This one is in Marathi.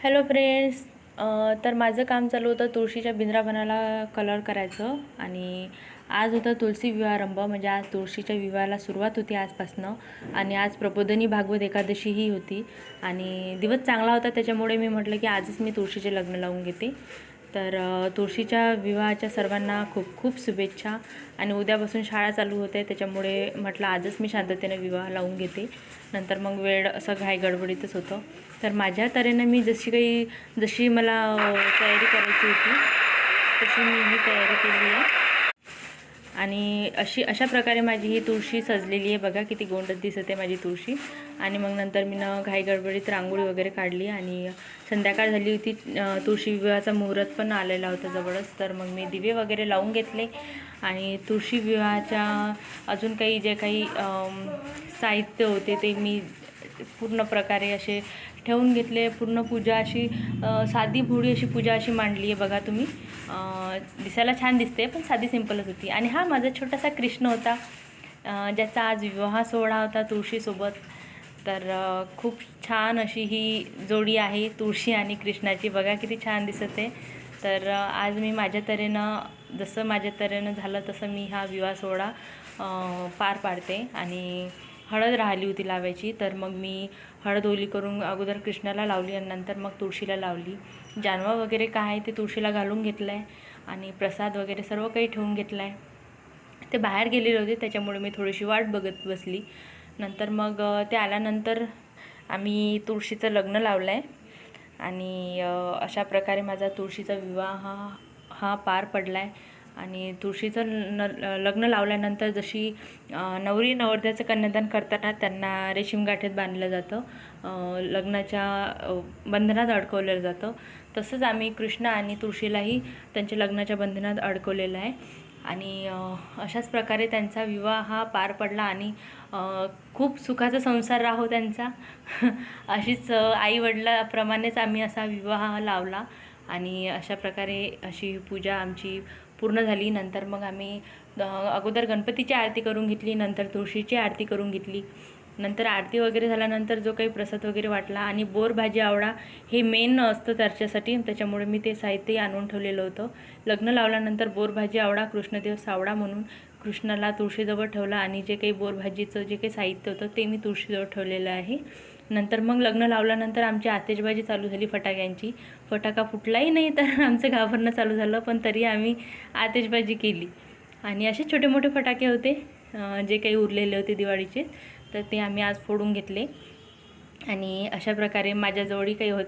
Hello friends. तर माझं काम चालू होतं तुळशीच्या बिंद्राबनाला कलर करायचं. आणि आज होता तुळशी विवाहारंभ, म्हणजे आज तुळशीच्या विवाहाला सुरुवात होती आजपासनं. आणि आज प्रबोधिनी भागवत एकादशीही होती आणि दिवस चांगला होता, त्याच्यामुळे मी म्हटलं की आजच मी तुळशीचे लग्न लावून घेते. तर तुळशीच्या विवाहाच्या सर्वांना खूप खूप शुभेच्छा. आणि उद्यापासून शाळा चालू होते, त्याच्यामुळे म्हटलं आजच मी शांततेने विवाह लावून घेते. नंतर मग वेळ असं घाई गडबडीतच होतं. तर माझ्या तऱ्हेनं मी जशी मला तयारी करायची होती तशी मी ही तयारी केली आहे. आणि अशा प्रकारे माझी ही तुळशी सजलेली आहे. बघा किती गोंडच दिसते माझी तुळशी. आणि मग नंतर मी घाई गडबडीत रांगोळी वगैरे काढली आणि संध्याकाळ झाली होती. तुळशी विवाहाचा मुहूर्त पण आलेला होता जवळच. तर मग मी दिवे वगैरे लावून घेतले आणि तुळशी विवाहाच्या अजून काही जे काही साहित्य होते ते मी पूर्ण प्रकारे असे ठेवून घेतले. पूर्ण पूजा अशी साधी भोळी अशी पूजा अशी मांडली आहे. बघा तुम्ही, दिसायला छान दिसते पण साधी सिंपलच होती. आणि हा माझा छोटासा कृष्ण होता, ज्याचा आज विवाह सोहळा होता तुळशीसोबत. तर खूप छान अशी ही जोडी आहे तुळशी आणि कृष्णाची. बघा किती छान दिसते. तर आज मी माझ्या तऱ्हेनं झालं तसं मी हा विवाह सोहळा पार पाडते. आणि हळद राहिली होती लावायची, तर मग मी हळद ओली करून अगोदर कृष्णाला लावली आणि नंतर मग तुळशीला लावली. जानवा वगैरे काय आहे ते तुळशीला घालून घेतलं आहे आणि प्रसाद वगैरे सर्व काही ठेवून घेतलं आहे. ते बाहेर गेलेले होते, त्याच्यामुळे मी थोडीशी वाट बघत बसली. नंतर मग ते आल्यानंतर आम्ही तुळशीचं लग्न लावलं आहे. आणि अशा प्रकारे माझा तुळशीचा विवाह हा पार पडला आहे. आणि तुळशीचं लग्न लावल्यानंतर जशी नवरी नवरदेवाचं कन्यादान करताना त्यांना रेशीम गाठीत बांधलं जातं, लग्नाच्या बंधनात अडकवलं जातं, तसंच आम्ही कृष्ण आणि तुळशीलाही त्यांच्या लग्नाच्या बंधनात अडकवलेलं आहे. आणि अशाच प्रकारे त्यांचा विवाह हा पार पडला आणि खूप सुखाचा संसार राहो त्यांचा. अशीच आईवडिलाप्रमाणेच आम्ही असा विवाह लावला. आणि अशा प्रकारे अशी पूजा आमची पूर्ण झाली. नंतर मग आम्ही अगोदर गणपतीची आरती करून घेतली, नंतर तुळशीची आरती करून घेतली. नंतर आरती वगैरे झाल्यानंतर जो काही प्रसाद वगैरे वाटला आणि बोर भाजी आवळा हे मेन असतं त्याच्यासाठी, त्याच्यामुळे मी ते साहित्य आणून ठेवलेलं होतं. लग्न लावल्यानंतर बोर भाजी आवळा कृष्णदेव सावळा म्हणून कृष्णाला तुळशीजवळ ठेवला आणि जे काही बोर भाजीचं जे काही साहित्य होतं ते मी तुळशीजवळ ठेवलेलं आहे. नंतर मग लग्न लावल्यानंतर आमची आतिषबाजी चालू झाली फटाक्यांची. फटाका फुटलाही नाही तर आमचं घाबरणं चालू झालं, पण तरी आम्ही आतिषबाजी केली. आणि असे छोटे मोठे फटाके होते जे काही उरलेले होते दिवाळीचे, तर ते आम्ही आज फोडून घेतले. आणि अशा प्रकारे माझ्याजवळही काही होते